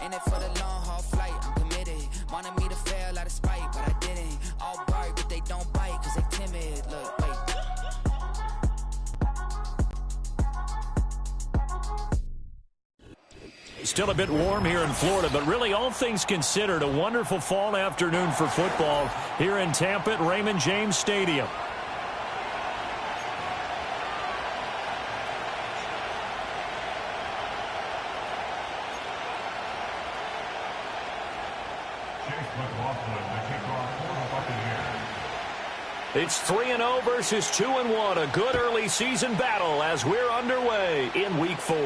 In it for the long haul flight, I'm committed. Wanted me to fail out of spite, but I didn't. All bark, but they don't bite, cause they timid. Look, wait. Still a bit warm here in Florida, but really all things considered, a wonderful fall afternoon for football here in Tampa at Raymond James Stadium. It's 3-0 versus 2-1, a good early season battle as we're underway in Week 4.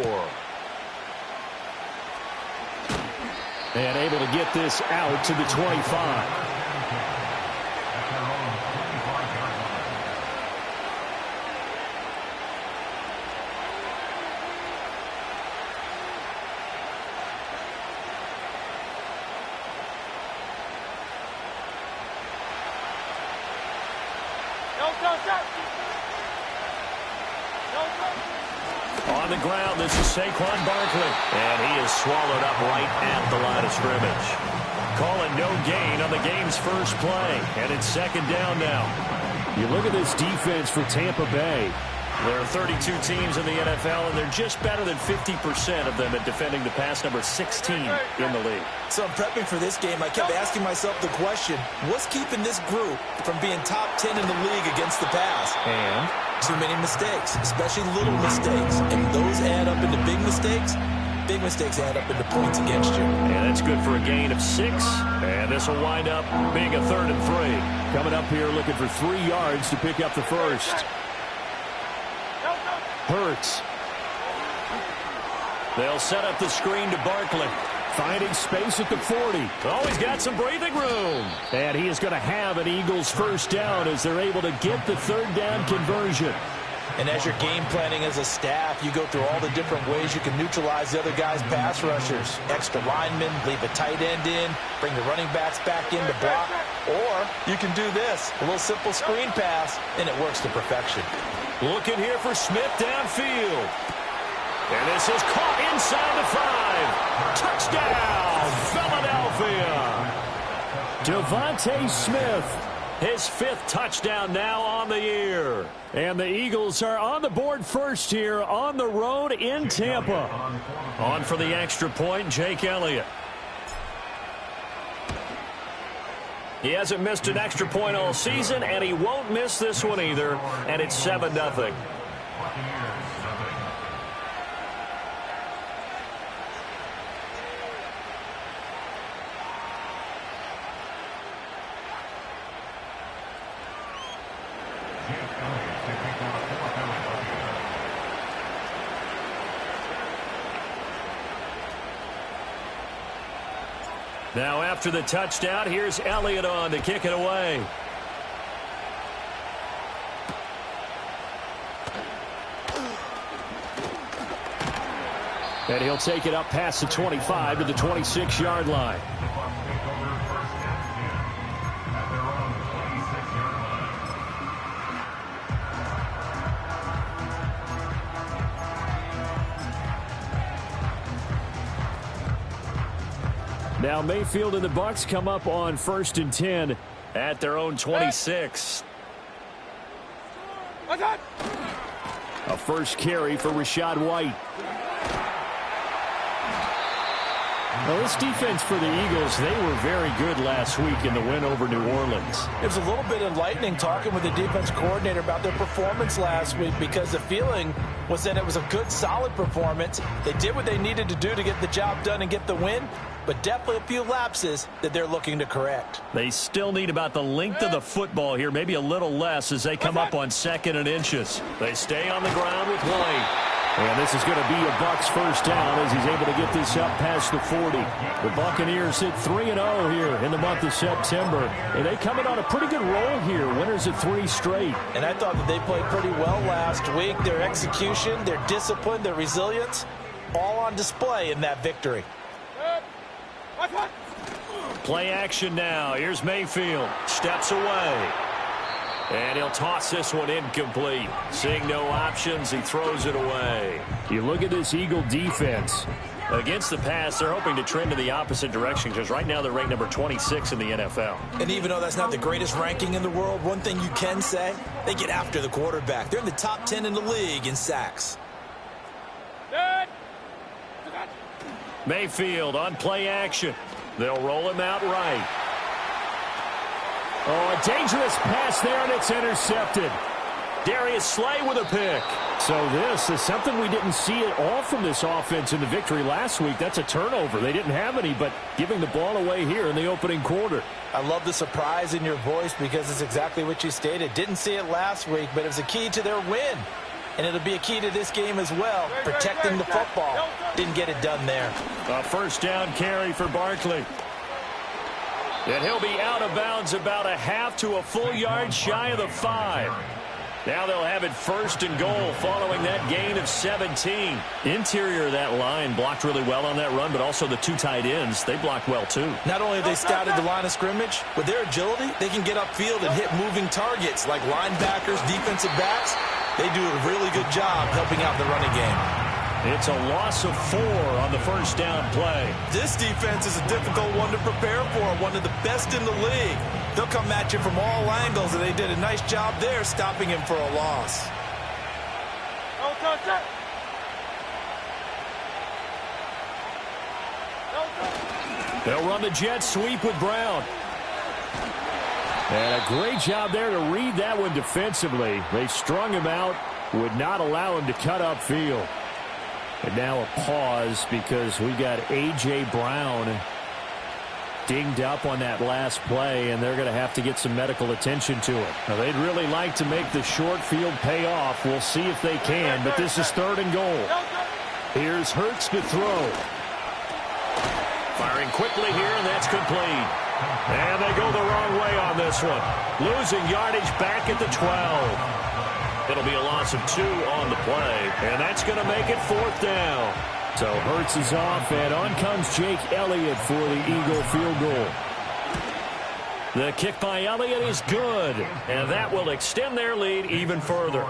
And able to get this out to the 25. On the ground, this is Saquon Barkley. And he is swallowed up right at the line of scrimmage. Calling no gain on the game's first play. And it's second down now. You look at this defense for Tampa Bay. There are 32 teams in the NFL, and they're just better than 50% of them at defending the pass, number 16 in the league. So I'm prepping for this game. I kept asking myself the question, what's keeping this group from being top 10 in the league against the pass? And too many mistakes, especially little mistakes. And those add up into big mistakes. Big mistakes add up into points against you. And that's good for a gain of 6. And this will wind up being a 3rd and 3. Coming up here looking for 3 yards to pick up the first. Hurts. They'll set up the screen to Barkley. Finding space at the 40. Oh, he's got some breathing room. And he is going to have an Eagles first down as they're able to get the 3rd down conversion. And as you're game planning as a staff, you go through all the different ways you can neutralize the other guy's pass rushers. Extra linemen, leave a tight end in, bring the running backs back in to block. Or you can do this, a little simple screen pass, and it works to perfection. Looking here for Smith downfield. And this is caught inside the 5. Touchdown, Philadelphia. Devontae Smith, his 5th touchdown now on the year. And the Eagles are on the board first here on the road in Tampa. On for the extra point, Jake Elliott. He hasn't missed an extra point all season, and he won't miss this one either. And it's 7-0. Now after the touchdown, here's Elliott on to kick it away. And he'll take it up past the 25 to the 26-yard line. Now Mayfield and the Bucs come up on 1st and 10 at their own 26. A first carry for Rachaad White. Well, this defense for the Eagles, they were very good last week in the win over New Orleans. It was a little bit enlightening talking with the defense coordinator about their performance last week, because the feeling was that it was a good, solid performance. They did what they needed to do to get the job done and get the win, but definitely a few lapses that they're looking to correct. They still need about the length of the football here, maybe a little less as they come up on 2nd and inches. They stay on the ground with White. And this is going to be a Bucs first down as he's able to get this up past the 40. The Buccaneers hit 3-0 here in the month of September. And they come in on a pretty good roll here. Winners of 3 straight. And I thought that they played pretty well last week. Their execution, their discipline, their resilience, all on display in that victory. Play action now. Here's Mayfield. Steps away. And he'll toss this one incomplete. Seeing no options, he throws it away. You look at this Eagle defense. Against the pass, they're hoping to trend in the opposite direction because right now they're ranked number 26 in the NFL. And even though that's not the greatest ranking in the world, one thing you can say, they get after the quarterback. They're in the top 10 in the league in sacks. Mayfield on play action. They'll roll him out right. Oh, a dangerous pass there, and it's intercepted. Darius Slay with a pick. So this is something we didn't see at all from this offense in the victory last week. That's a turnover. They didn't have any, but giving the ball away here in the opening quarter. I love the surprise in your voice because it's exactly what you stated. Didn't see it last week, but it was a key to their win. And it'll be a key to this game as well, protecting the football. Didn't get it done there. A first down carry for Barkley. And he'll be out of bounds about a half to a full yard shy of the 5. Now they'll have it first and goal following that gain of 17. Interior of that line blocked really well on that run, but also the two tight ends, they blocked well too. Not only have they scouted the line of scrimmage, with their agility, they can get upfield and hit moving targets like linebackers, defensive backs. They do a really good job helping out the running game. It's a loss of 4 on the first down play. This defense is a difficult one to prepare for, one of the best in the league. They'll come at you from all angles, and they did a nice job there stopping him for a loss. They'll run the jet sweep with Brown. And a great job there to read that one defensively. They strung him out, would not allow him to cut upfield. And now a pause because we got A.J. Brown dinged up on that last play, and they're going to have to get some medical attention to it. Now, they'd really like to make the short field pay off. We'll see if they can, but this is 3rd and goal. Here's Hurts to throw. Firing quickly here, and that's complete. And they go the wrong way on this one. Losing yardage back at the 12. It'll be a loss of 2 on the play, and that's going to make it 4th down. So Hurts is off, and on comes Jake Elliott for the Eagle field goal. The kick by Elliott is good, and that will extend their lead even further.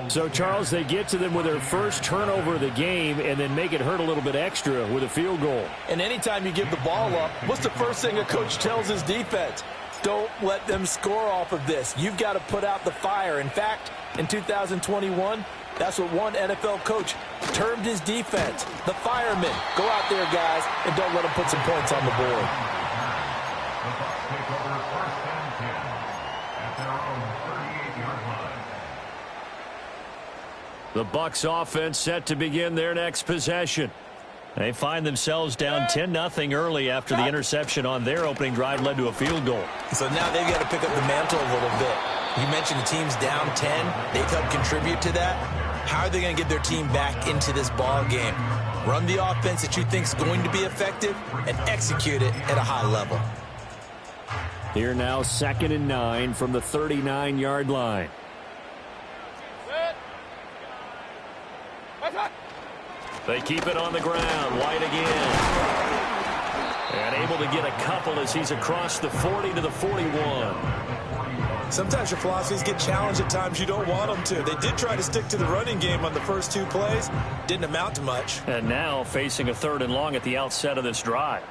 So, Charles, they get to them with their first turnover of the game and then make it hurt a little bit extra with a field goal. And anytime you give the ball up, what's the first thing a coach tells his defense? Don't let them score off of this. You've got to put out the fire. In fact, in 2021, that's what one NFL coach termed his defense, the firemen. Go out there, guys, and don't let them put some points on the board. The Bucs offense set to begin their next possession. They find themselves down 10-0 early after the interception on their opening drive led to a field goal. So now they've got to pick up the mantle a little bit. You mentioned the team's down 10. They've helped contribute to that. How are they going to get their team back into this ball game? Run the offense that you think is going to be effective and execute it at a high level. Here now 2nd and 9 from the 39-yard line. They keep it on the ground. White again. And able to get a couple as he's across the 40 to the 41. Sometimes your philosophies get challenged at times you don't want them to. They did try to stick to the running game on the first 2 plays. Didn't amount to much. And now facing a 3rd and long at the outset of this drive.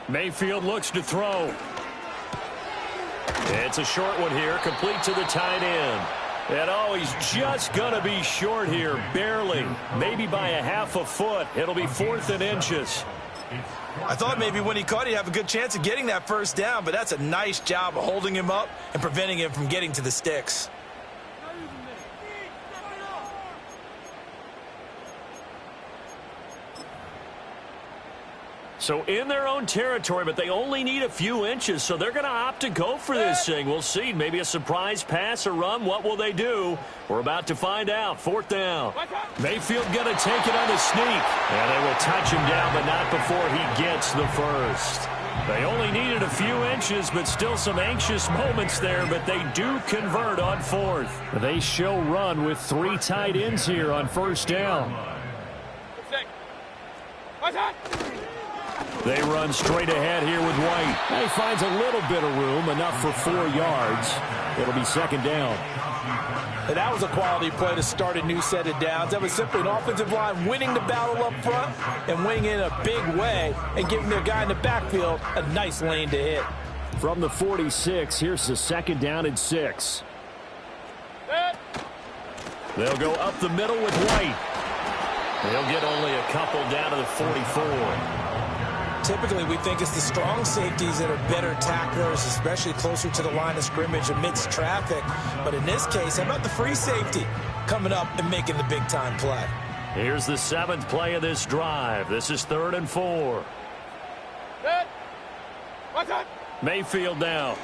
Mayfield looks to throw. It's a short one here, complete to the tight end. And oh, he's just going to be short here, barely. Maybe by a half a foot. It'll be 4th and inches. I thought maybe when he caught, he'd have a good chance of getting that first down, but that's a nice job of holding him up and preventing him from getting to the sticks. So in their own territory, but they only need a few inches, so they're going to opt to go for this thing. We'll see. Maybe a surprise pass or run. What will they do? We're about to find out. 4th down. Mayfield going to take it on the sneak. And they will touch him down, but not before he gets the first. They only needed a few inches, but still some anxious moments there, but they do convert on 4th. They show run with 3 tight ends here on 1st down. They run straight ahead here with White. He finds a little bit of room, enough for 4 yards. It'll be 2nd down. And that was a quality play to start a new set of downs. That was simply an offensive line winning the battle up front and winning in a big way and giving their guy in the backfield a nice lane to hit. From the 46, here's the 2nd down and 6. They'll go up the middle with White. They'll get only a couple down to the 44. Typically, we think it's the strong safeties that are better tacklers, especially closer to the line of scrimmage amidst traffic. But in this case, how about the free safety coming up and making the big-time play? Here's the 7th play of this drive. This is 3rd and 4. Mayfield now.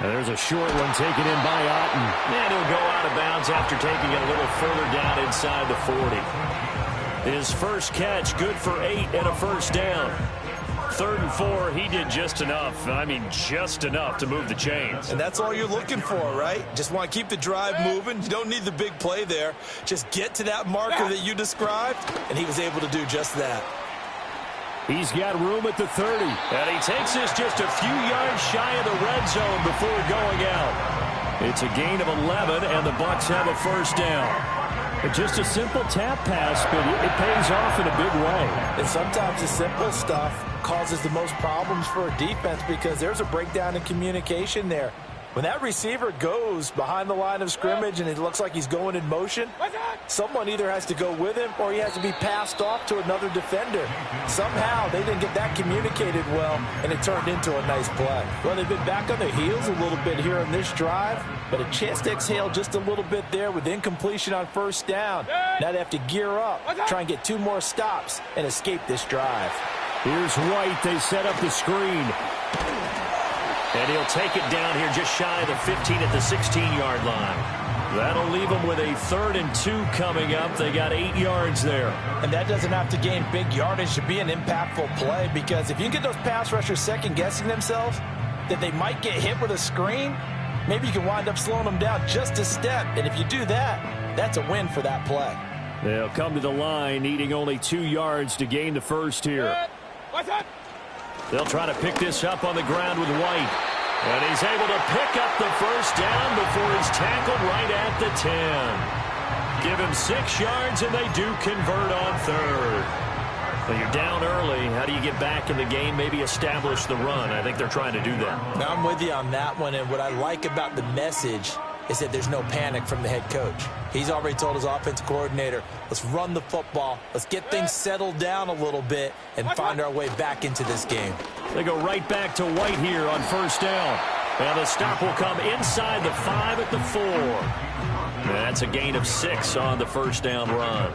And there's a short one taken in by Otten. And he'll go out of bounds after taking it a little further down inside the 40. His first catch, good for 8 and a first down. 3rd and 4, he did just enough. I mean, just enough to move the chains. And that's all you're looking for, right? Just want to keep the drive moving. You don't need the big play there. Just get to that marker that you described, and he was able to do just that. He's got room at the 30. And he takes this just a few yards shy of the red zone before going out. It's a gain of 11, and the Bucs have a first down. Just a simple tap pass, but it pays off in a big way. And sometimes the simple stuff causes the most problems for a defense because there's a breakdown in communication there. When that receiver goes behind the line of scrimmage and it looks like he's going in motion, someone either has to go with him or he has to be passed off to another defender. Somehow they didn't get that communicated well, and it turned into a nice play. Well, they've been back on their heels a little bit here on this drive, but a chance to exhale just a little bit there with incompletion on first down. Now they have to gear up, try and get 2 more stops, and escape this drive. Here's White. They set up the screen. And he'll take it down here just shy of the 15 at the 16-yard line. That'll leave them with a 3rd and 2 coming up. They got 8 yards there. And that doesn't have to gain big yardage to be an impactful play, because if you can get those pass rushers second-guessing themselves that they might get hit with a screen, maybe you can wind up slowing them down just a step. And if you do that, that's a win for that play. They'll come to the line, needing only 2 yards to gain the first here. They'll try to pick this up on the ground with White. And he's able to pick up the first down before he's tackled right at the 10. Give him 6 yards, and they do convert on 3rd. Well, you're down early. How do you get back in the game? Maybe establish the run. I think they're trying to do that. Now, I'm with you on that one, and what I like about the message is that there's no panic from the head coach. He's already told his offensive coordinator, let's run the football, let's get things settled down a little bit and find our way back into this game. They go right back to White here on first down. And the stop will come inside the 5 at the 4. That's a gain of 6 on the first down run.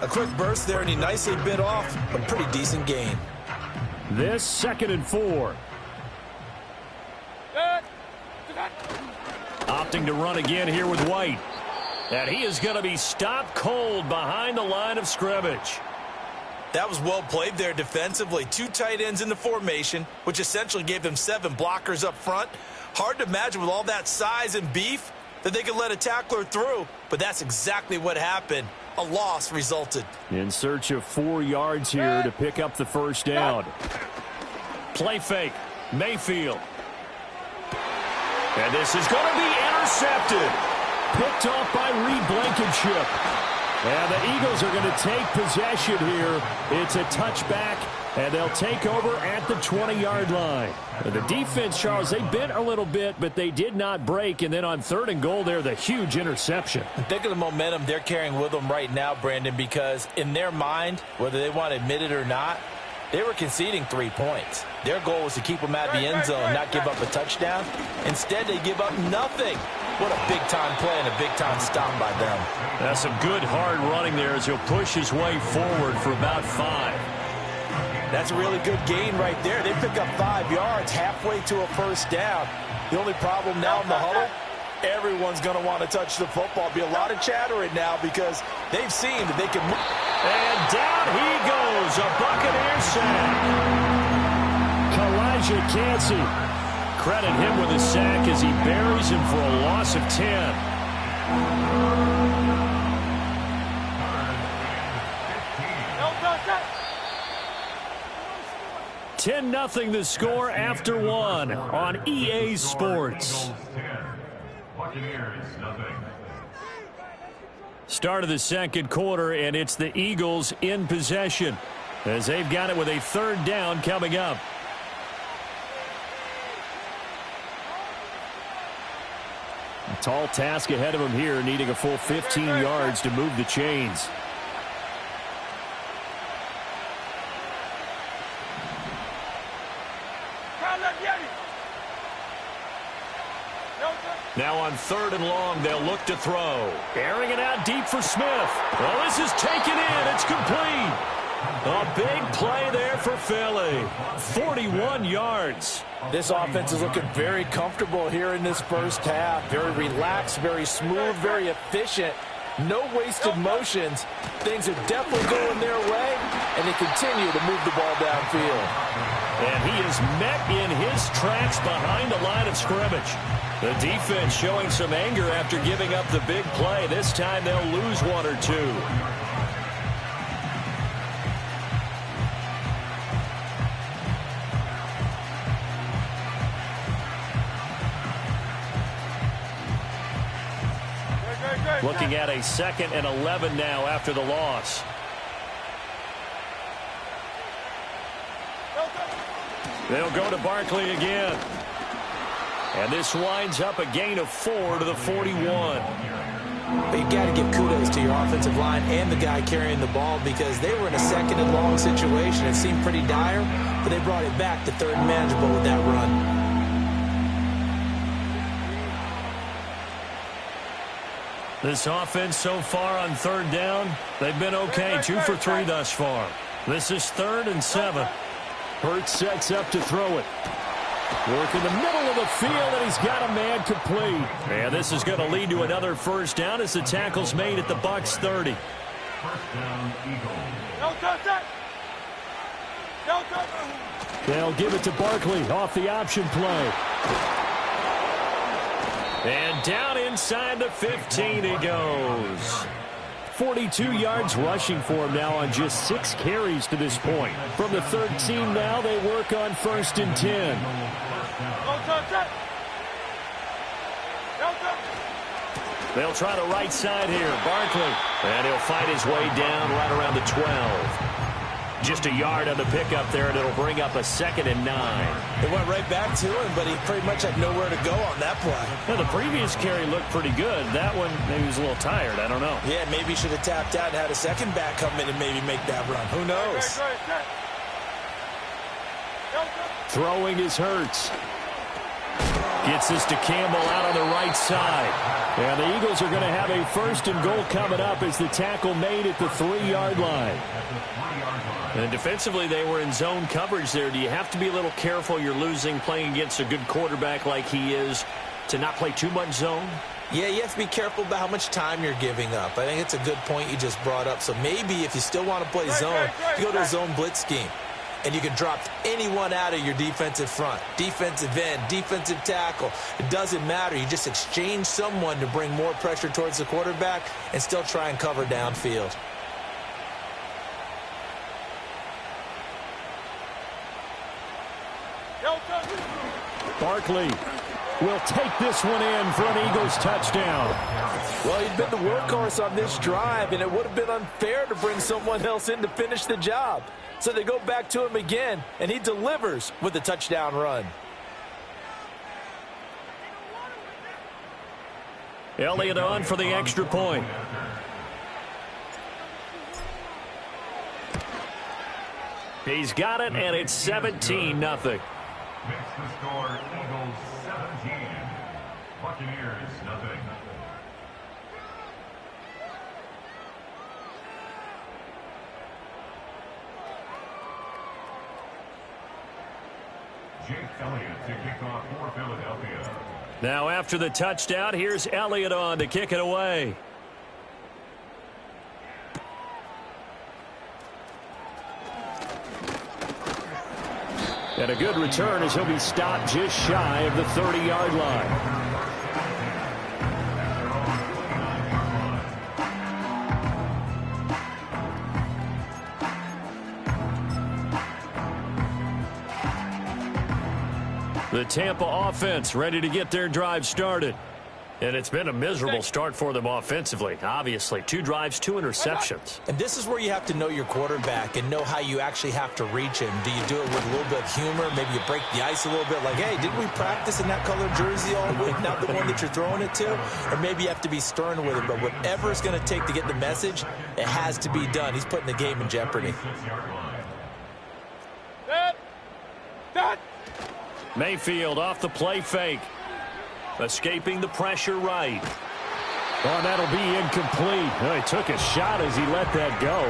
A quick burst there, and he nicely bit off a pretty decent gain. This 2nd and 4. Opting to run again here with White. And he is going to be stopped cold behind the line of scrimmage. That was well played there defensively. 2 tight ends in the formation, which essentially gave them 7 blockers up front. Hard to imagine with all that size and beef that they could let a tackler through, but that's exactly what happened. A loss resulted. In search of 4 yards here to pick up the first down. Play fake. Mayfield. And this is going to be intercepted. Picked off by Reed Blankenship. And the Eagles are going to take possession here. It's a touchback, and they'll take over at the 20-yard line. The defense, Charles, they bent a little bit, but they did not break. And then on 3rd and goal there, the huge interception. Think of the momentum they're carrying with them right now, Brandon, because in their mind, whether they want to admit it or not, they were conceding 3 points. Their goal was to keep them out of the end zone, not give up a touchdown. Instead, they give up nothing. What a big-time play and a big-time stop by them. That's some good hard running there as he'll push his way forward for about 5. That's a really good gain right there. They pick up 5 yards halfway to a first down. The only problem now in the huddle, everyone's going to want to touch the football. Be a lot of chattering now because they've seen that they can move. And down he goes, a Buccaneer sack. Kalijah Cansey. Credit him with a sack as he buries him for a loss of 10. 10-0 the score after 1 on EA Sports. Buccaneers, nothing. Start of the second quarter, and it's the Eagles in possession as they've got it with a third down coming up. A tall task ahead of him here, needing a full 15 yards to move the chains. Now on third and long, they'll look to throw. Airing it out deep for Smith. Well, this is taken in. It's complete. A big play there for Philly. 41 yards. This offense is looking very comfortable here in this first half. Very relaxed, very smooth, very efficient. No wasted motions. Things are definitely going their way, and they continue to move the ball downfield. And he is met in his tracks behind the line of scrimmage. The defense showing some anger after giving up the big play. This time they'll lose one or two. Looking at a 2nd and 11 now after the loss. They'll go to Barkley again. And this winds up a gain of 4 to the 41. But you've got to give kudos to your offensive line and the guy carrying the ball, because they were in a 2nd and long situation. It seemed pretty dire, but they brought it back to 3rd and manageable with that run. This offense so far on 3rd down, they've been okay. 2 for 3 thus far. This is 3rd and 7. Hurts sets up to throw it. Work in the middle of the field, and he's got a man complete. And this is going to lead to another first down as the tackle's made at the Bucs 30. First down, Eagles. They'll give it to Barkley off the option play. And down inside the 15 he goes. 42 yards rushing for him now on just 6 carries to this point. From the 13 now, they work on 1st and 10. They'll try the right side here. Barkley. And he'll fight his way down right around the 12. Just a yard on the pickup there, and it'll bring up a 2nd and 9. It went right back to him, but he pretty much had nowhere to go on that play. Well, the previous carry looked pretty good. That one, maybe he was a little tired. I don't know. Yeah, maybe he should have tapped out and had a second back come in and maybe make that run. Who knows? Throwing is Hurts. Gets this to Campbell out on the right side. And the Eagles are going to have a 1st and goal coming up as the tackle made at the 3-yard line. And defensively, they were in zone coverage there. Do you have to be a little careful? You're losing playing against a good quarterback like he is to not play too much zone? Yeah, you have to be careful about how much time you're giving up. I think it's a good point you just brought up. So maybe if you still want to play zone, you go to a zone blitz scheme. And you can drop anyone out of your defensive front. Defensive end, defensive tackle. It doesn't matter. You just exchange someone to bring more pressure towards the quarterback and still try and cover downfield. Barkley will take this one in for an Eagles touchdown. Well, he'd been the workhorse on this drive, and it would have been unfair to bring someone else in to finish the job. So they go back to him again, and he delivers with a touchdown run. Elliott on for the extra point. He's got it, and it's 17-0. Makes the score Eagles 17. Buccaneers, nothing. Jake Elliott to kick off for Philadelphia. Now after the touchdown, here's Elliott on to kick it away. And a good return as he'll be stopped just shy of the 30-yard line. The Tampa offense ready to get their drive started. And it's been a miserable start for them offensively, obviously. 2 drives, 2 interceptions. And this is where you have to know your quarterback and know how you actually have to reach him. Do you do it with a little bit of humor? Maybe you break the ice a little bit, like, hey, didn't we practice in that colored jersey all week, not the one that you're throwing it to? Or maybe you have to be stern with him. But whatever it's going to take to get the message, it has to be done. He's putting the game in jeopardy. Mayfield off the play fake. Escaping the pressure right. Oh, that'll be incomplete. Oh, he took a shot as he let that go.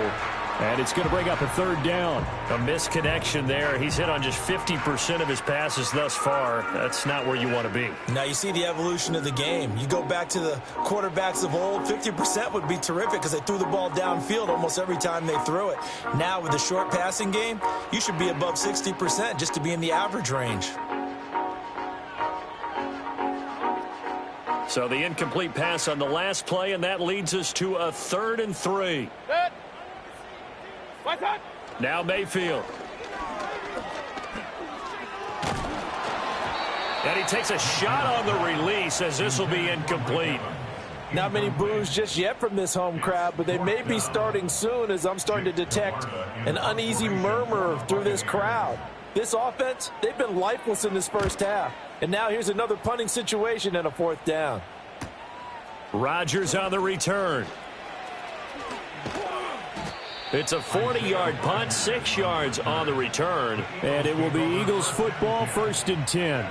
And it's going to bring up a 3rd down. A misconnection there. He's hit on just 50% of his passes thus far. That's not where you want to be. Now you see the evolution of the game. You go back to the quarterbacks of old, 50% would be terrific because they threw the ball downfield almost every time they threw it. Now with the short passing game, you should be above 60% just to be in the average range. So the incomplete pass on the last play, and that leads us to a 3rd and 3. Now Mayfield. And he takes a shot on the release as this will be incomplete. Not many boos just yet from this home crowd, but they may be starting soon as I'm starting to detect an uneasy murmur through this crowd. This offense, they've been lifeless in this first half. And now here's another punting situation and a 4th down. Rodgers on the return. It's a 40-yard punt, 6 yards on the return. And it will be Eagles football, 1st and 10.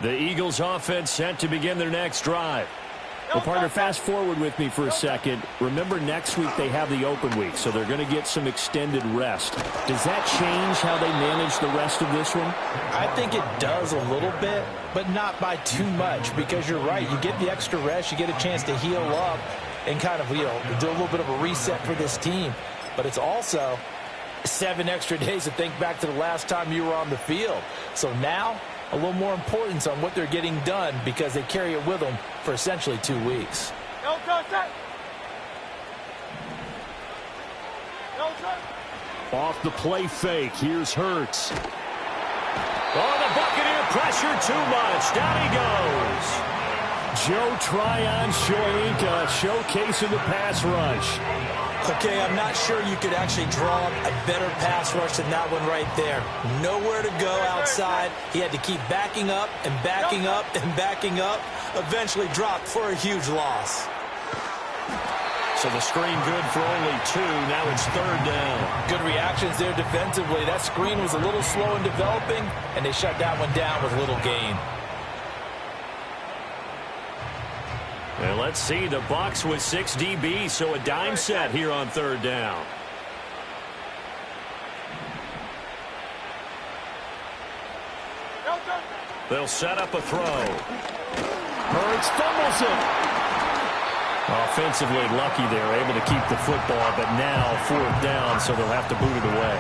The Eagles offense set to begin their next drive. Well, partner, fast forward with me for a second. Remember, next week they have the open week, so they're going to get some extended rest. Does that change how they manage the rest of this one? I think it does a little bit, but not by too much, because you're right. You get the extra rest, you get a chance to heal up and kind of, do a little bit of a reset for this team. But it's also 7 extra days to think back to the last time you were on the field. So now, a little more importance on what they're getting done because they carry it with them for essentially 2 weeks. Off the play fake, here's Hurts. Oh, the Buccaneer pressure too much. Down he goes. Joe Tryon-Shoyinka showcasing the pass rush. Okay, I'm not sure you could actually draw a better pass rush than that one right there. Nowhere to go outside. He had to keep backing up and backing up and backing up. Eventually dropped for a huge loss. So the screen good for only 2. Now it's 3rd down. Good reactions there defensively. That screen was a little slow in developing, and they shut that one down with little gain. And let's see, the Bucs with 6 DBs, so a dime set here on 3rd down. They'll set up a throw. Hurts fumbles it. Offensively lucky they're able to keep the football, but now 4th down, so they'll have to boot it away.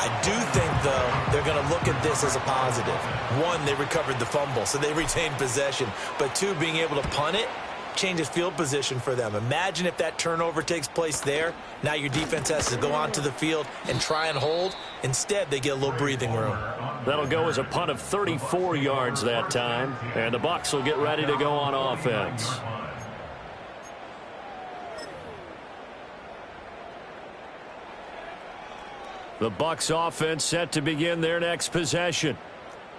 I do think, though, they're going to look at this as a positive. 1, they recovered the fumble, so they retained possession. But 2, being able to punt it changes field position for them. Imagine if that turnover takes place there. Now your defense has to go onto the field and try and hold. Instead, they get a little breathing room. That'll go as a punt of 34 yards that time, and the Bucs will get ready to go on offense. The Bucs offense set to begin their next possession.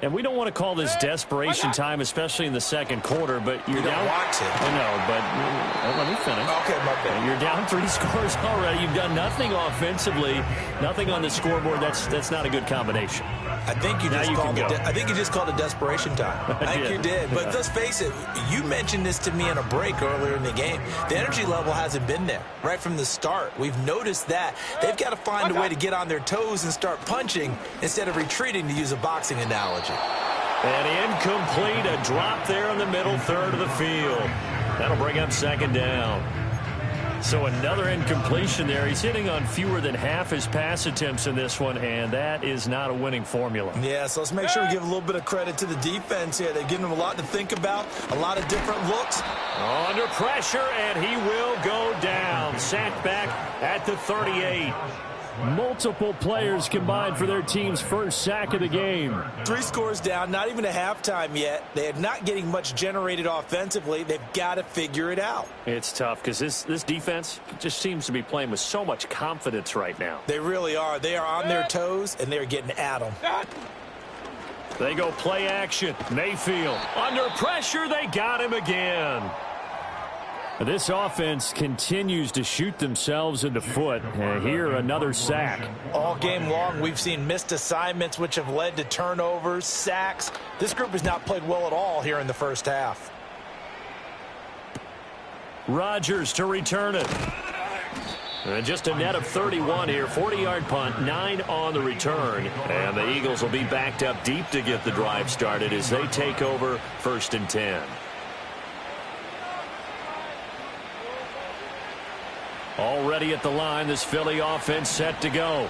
And we don't want to call this desperation time, especially in the second quarter, but you're you down. Don't want to. I know, but let me finish. Okay, my bad. You're down 3 scores already. You've done nothing offensively, nothing on the scoreboard. That's not a good combination. I think you just called it desperation time. I think you did. But let's face it, you mentioned this to me in a break earlier in the game. The energy level hasn't been there right from the start. We've noticed that. They've got to find a way to get on their toes and start punching instead of retreating, to use a boxing analogy. And incomplete, a drop there in the middle third of the field. That'll bring up 2nd down. So another incompletion there. He's hitting on fewer than half his pass attempts in this one, and that is not a winning formula. Yeah, so let's make sure we give a little bit of credit to the defense here. They've given him a lot to think about, a lot of different looks. Under pressure, and he will go down. Sacked back at the 38. Multiple players combined for their team's first sack of the game. 3 scores down, not even a halftime yet. They are not getting much generated offensively. They've got to figure it out. It's tough because this defense just seems to be playing with so much confidence right now. They really are. They are on their toes, and they're getting at them. They go play action. Mayfield under pressure. They got him again. This offense continues to shoot themselves in the foot. Here, another sack. All game long, we've seen missed assignments, which have led to turnovers, sacks. This group has not played well at all here in the first half. Rodgers to return it. And just a net of 31 here. 40-yard punt, 9 on the return. And the Eagles will be backed up deep to get the drive started as they take over 1st and 10. Already at the line, this Philly offense set to go.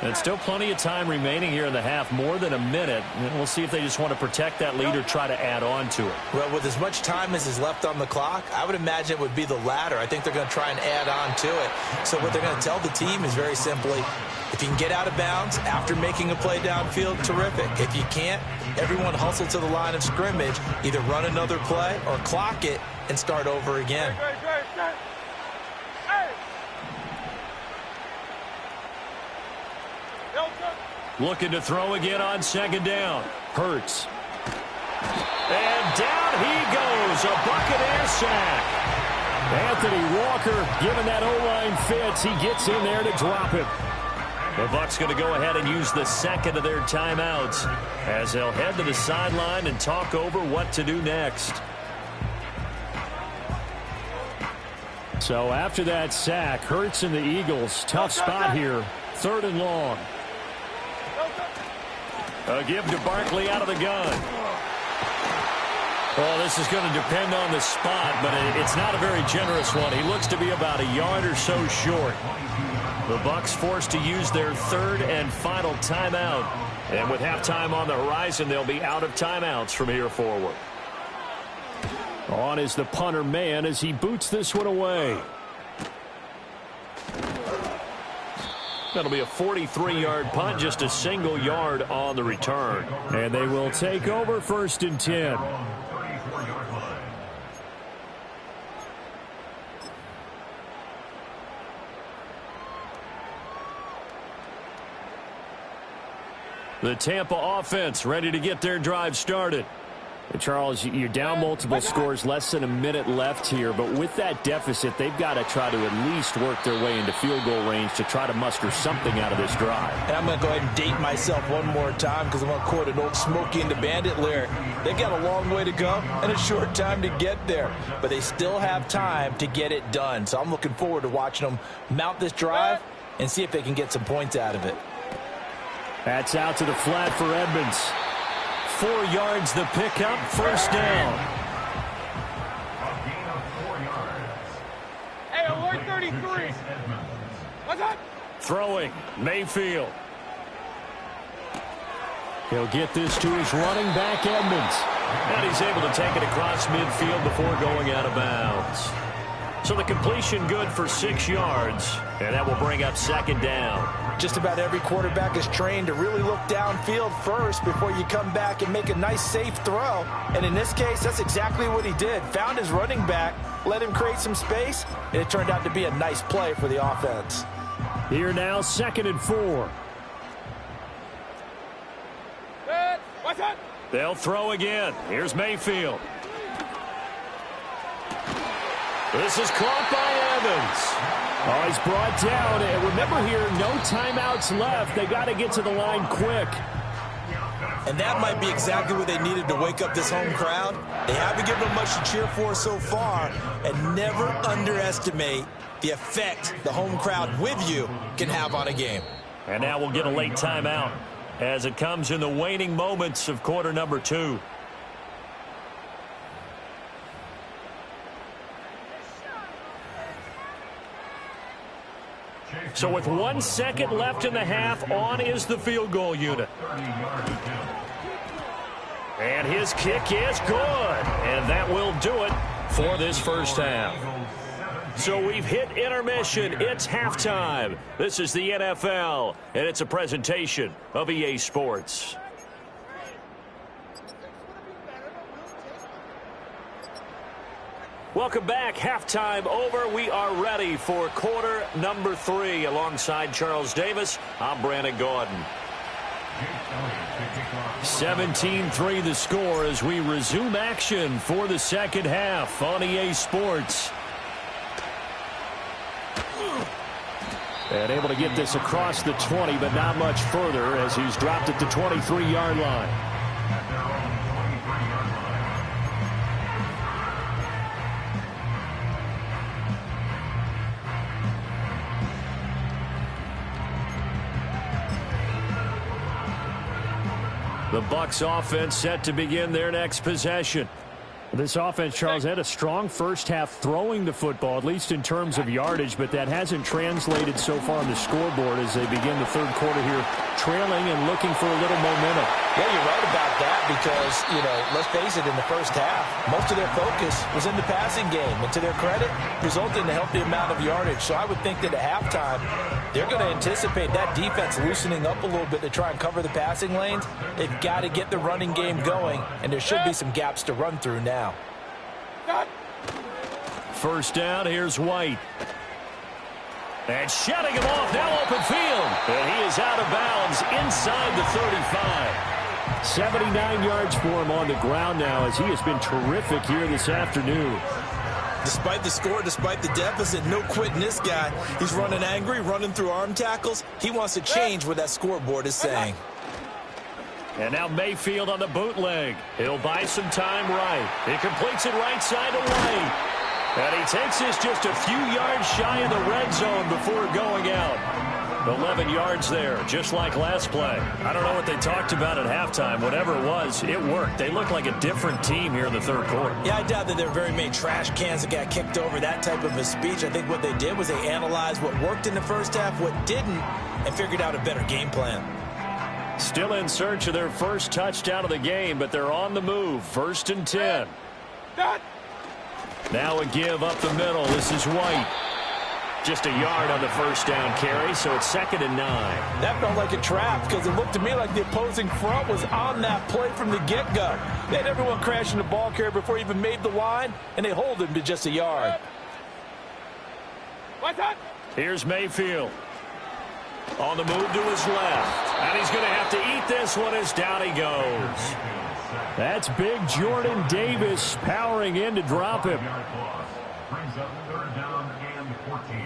And still plenty of time remaining here in the half, more than a minute. And we'll see if they just want to protect that lead or try to add on to it. Well, with as much time as is left on the clock, I would imagine it would be the latter. I think they're going to try and add on to it. So what they're going to tell the team is very simply, if you can get out of bounds after making a play downfield, terrific. If you can't, everyone hustle to the line of scrimmage, either run another play or clock it and start over again. Looking to throw again on 2nd down. Hurts. And down he goes. A Buccaneer sack. Anthony Walker giving that O-line fits. He gets in there to drop it. The Bucs going to go ahead and use the second of their timeouts as they'll head to the sideline and talk over what to do next. So after that sack, Hurts and the Eagles, tough spot here. 3rd and long. A give to Barkley out of the gun. Well, this is going to depend on the spot, but it's not a very generous one. He looks to be about a yard or so short. The Bucs forced to use their 3rd and final timeout. And with halftime on the horizon, they'll be out of timeouts from here forward. On is the punter man as he boots this one away. That'll be a 43-yard punt, just a single yard on the return. And they will take over 1st and 10. The Tampa offense ready to get their drive started. And Charles, you're down multiple scores, less than a minute left here. But with that deficit, they've got to try to at least work their way into field goal range to try to muster something out of this drive. And I'm going to go ahead and date myself one more time because I'm going to quote an old Smokey and the Bandit lyric. They've got a long way to go and a short time to get there. But they still have time to get it done. So I'm looking forward to watching them mount this drive and see if they can get some points out of it. That's out to the flat for Edmonds. 4 yards the pickup, 1st down. Hey, alert 33. What's up? Throwing, Mayfield. He'll get this to his running back, Edmonds. And he's able to take it across midfield before going out of bounds. So the completion good for 6 yards, and that will bring up 2nd down. Just about every quarterback is trained to really look downfield first before you come back and make a nice, safe throw. And in this case, that's exactly what he did. Found his running back, let him create some space, and it turned out to be a nice play for the offense. Here now, 2nd and 4. What's up? They'll throw again. Here's Mayfield. This is caught by Evans. Oh, he's brought down. And remember here, no timeouts left. They got to get to the line quick. And that might be exactly what they needed to wake up this home crowd. They haven't given them much to cheer for so far. And never underestimate the effect the home crowd with you can have on a game. And now we'll get a late timeout as it comes in the waning moments of quarter number 2. So with 1 second left in the half, on is the field goal unit. And his kick is good. And that will do it for this first half. So we've hit intermission. It's halftime. This is the NFL, and it's a presentation of EA Sports. Welcome back. Halftime over. We are ready for quarter number 3. Alongside Charles Davis, I'm Brandon Gordon. 17-3 the score as we resume action for the second half on EA Sports. And able to get this across the 20, but not much further as he's dropped at the 23-yard line. The Bucs offense set to begin their next possession. This offense, Charles, had a strong first half throwing the football, at least in terms of yardage, but that hasn't translated so far on the scoreboard as they begin the third quarter here, trailing and looking for a little momentum. Yeah, you're right about that because, let's face it, in the first half, most of their focus was in the passing game. And to their credit, resulted in a healthy amount of yardage. So I would think that at halftime, they're going to anticipate that defense loosening up a little bit to try and cover the passing lanes. They've got to get the running game going, and there should be some gaps to run through now. First down, here's White. And shutting him off, now open field. And he is out of bounds inside the 35. 79 yards for him on the ground now as he has been terrific here this afternoon. Despite the score, despite the deficit, no quitting this guy. He's running angry, running through arm tackles. He wants to change what that scoreboard is saying. And now Mayfield on the bootleg. He'll buy some time right. He completes it right side to White. And he takes this just a few yards shy of the red zone before going out. 11 yards there, just like last play. I don't know what they talked about at halftime. Whatever it was, it worked. They look like a different team here in the third quarter. Yeah, I doubt that there are very many trash cans that got kicked over, that type of a speech. I think what they did was they analyzed what worked in the first half, what didn't, and figured out a better game plan. Still in search of their first touchdown of the game, but they're on the move. 1st and 10. Now a give up the middle. This is White. Just a yard on the first down carry, so it's 2nd and 9. That felt like a trap because it looked to me like the opposing front was on that play from the get-go. They had everyone crashing the ball carrier before he even made the line, and they hold him to just a yard. Here's Mayfield. On the move to his left. And he's going to have to eat this one as down he goes. That's big Jordan Davis powering in to drop him. Brings up 3rd down and 14.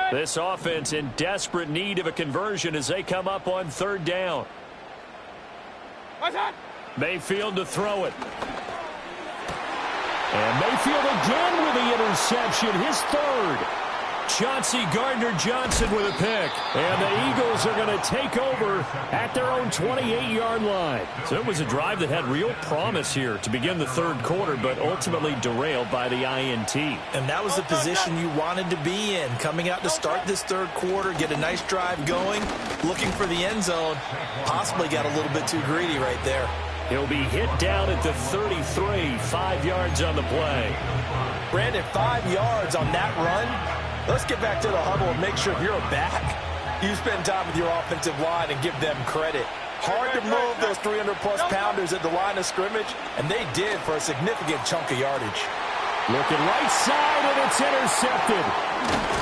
This offense in desperate need of a conversion as they come up on 3rd down. Mayfield to throw it. And Mayfield again with the interception, his 3rd. Chauncey Gardner-Johnson with a pick. And the Eagles are going to take over at their own 28-yard line. So it was a drive that had real promise here to begin the 3rd quarter, but ultimately derailed by the INT. And that was the position you wanted to be in. Coming out to start this 3rd quarter, get a nice drive going, looking for the end zone. Possibly got a little bit too greedy right there. He'll be hit down at the 33, 5 yards on the play. Brandon, 5 yards on that run. Let's get back to the huddle and make sure if you're a back, you spend time with your offensive line and give them credit. Hard to move those 300-plus pounders at the line of scrimmage, and they did for a significant chunk of yardage. Looking right side, and it's intercepted.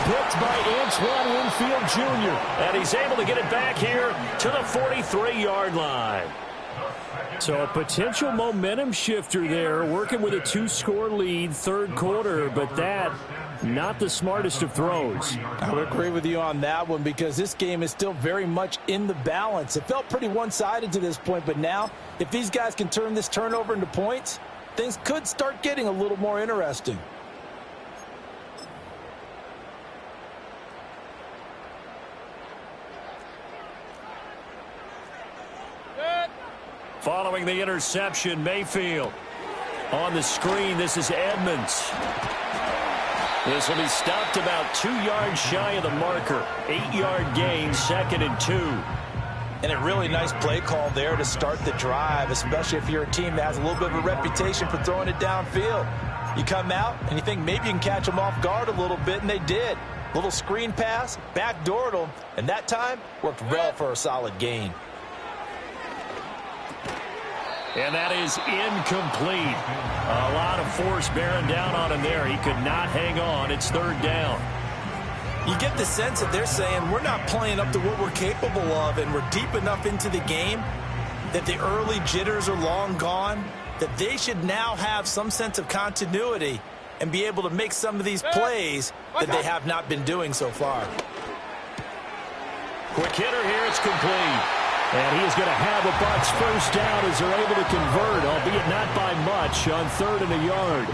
Picked by Antoine Winfield Jr. And he's able to get it back here to the 43-yard line. So a potential momentum shifter there, working with a 2-score lead, 3rd quarter, but that not the smartest of throws. I would agree with you on that one because this game is still very much in the balance. It felt pretty one-sided to this point, but now if these guys can turn this turnover into points, things could start getting a little more interesting. Following the interception, Mayfield. On the screen, this is Edmonds. This will be stopped about 2 yards shy of the marker. 8-yard gain, 2nd and 2. And a really nice play call there to start the drive, especially if you're a team that has a little bit of a reputation for throwing it downfield. You come out and you think maybe you can catch them off guard a little bit, and they did. Little screen pass, backdoored them, and that time worked well for a solid gain. And that is incomplete. A lot of force bearing down on him there. He could not hang on. It's 3rd down. You get the sense that they're saying we're not playing up to what we're capable of, and we're deep enough into the game that the early jitters are long gone, that they should now have some sense of continuity and be able to make some of these plays that they have not been doing so far. Quick hitter here. It's complete. And he is going to have a Bucs first down as they're able to convert, albeit not by much, on 3rd and a yard.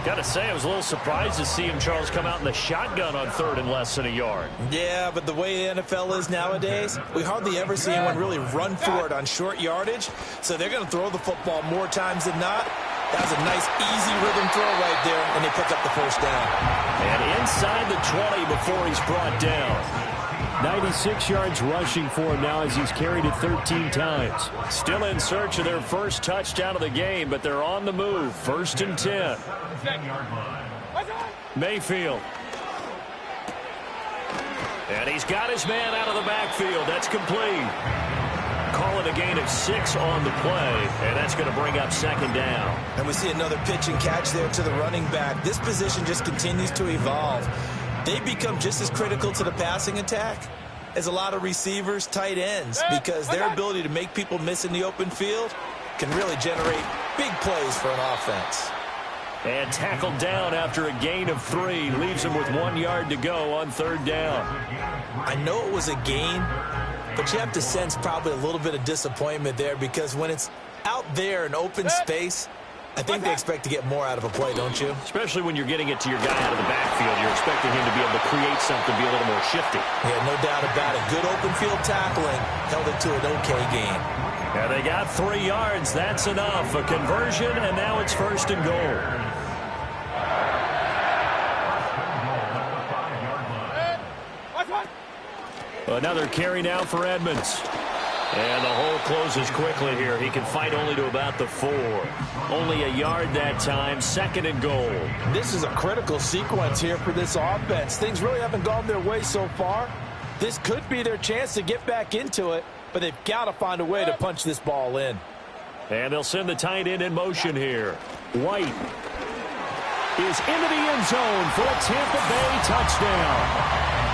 Got to say, I was a little surprised to see him, Charles, come out in the shotgun on 3rd and less than a yard. Yeah, but the way the NFL is nowadays, we hardly ever see anyone really run for it on short yardage. So they're going to throw the football more times than not. That was a nice, easy rhythm throw right there, and they pick up the first down. And inside the 20 before he's brought down. 96 yards rushing for him now as he's carried it 13 times. Still in search of their first touchdown of the game, but they're on the move. 1st and 10. Mayfield. And he's got his man out of the backfield. That's complete. Call it a gain of 6 on the play, and that's going to bring up 2nd down. And we see another pitch and catch there to the running back. This position just continues to evolve. They become just as critical to the passing attack as a lot of receivers, tight ends, because their ability to make people miss in the open field can really generate big plays for an offense. And tackled down after a gain of 3. Leaves him with 1 yard to go on 3rd down. I know it was a gain, but you have to sense probably a little bit of disappointment there, because when it's out there in open space, I think they expect to get more out of a play, don't you? Especially when you're getting it to your guy out of the backfield. You're expecting him to be able to create something, be a little more shifty. Yeah, no doubt about it. Good open field tackling held it to an okay gain. And they got 3 yards. That's enough. A conversion, and now it's 1st and goal. Another carry now for Edmonds. And the hole closes quickly here. He can fight only to about the 4. Only a yard that time. 2nd and goal. This is a critical sequence here for this offense. Things really haven't gone their way so far. This could be their chance to get back into it, but they've got to find a way to punch this ball in. And they'll send the tight end in motion here. White is into the end zone for a Tampa Bay touchdown.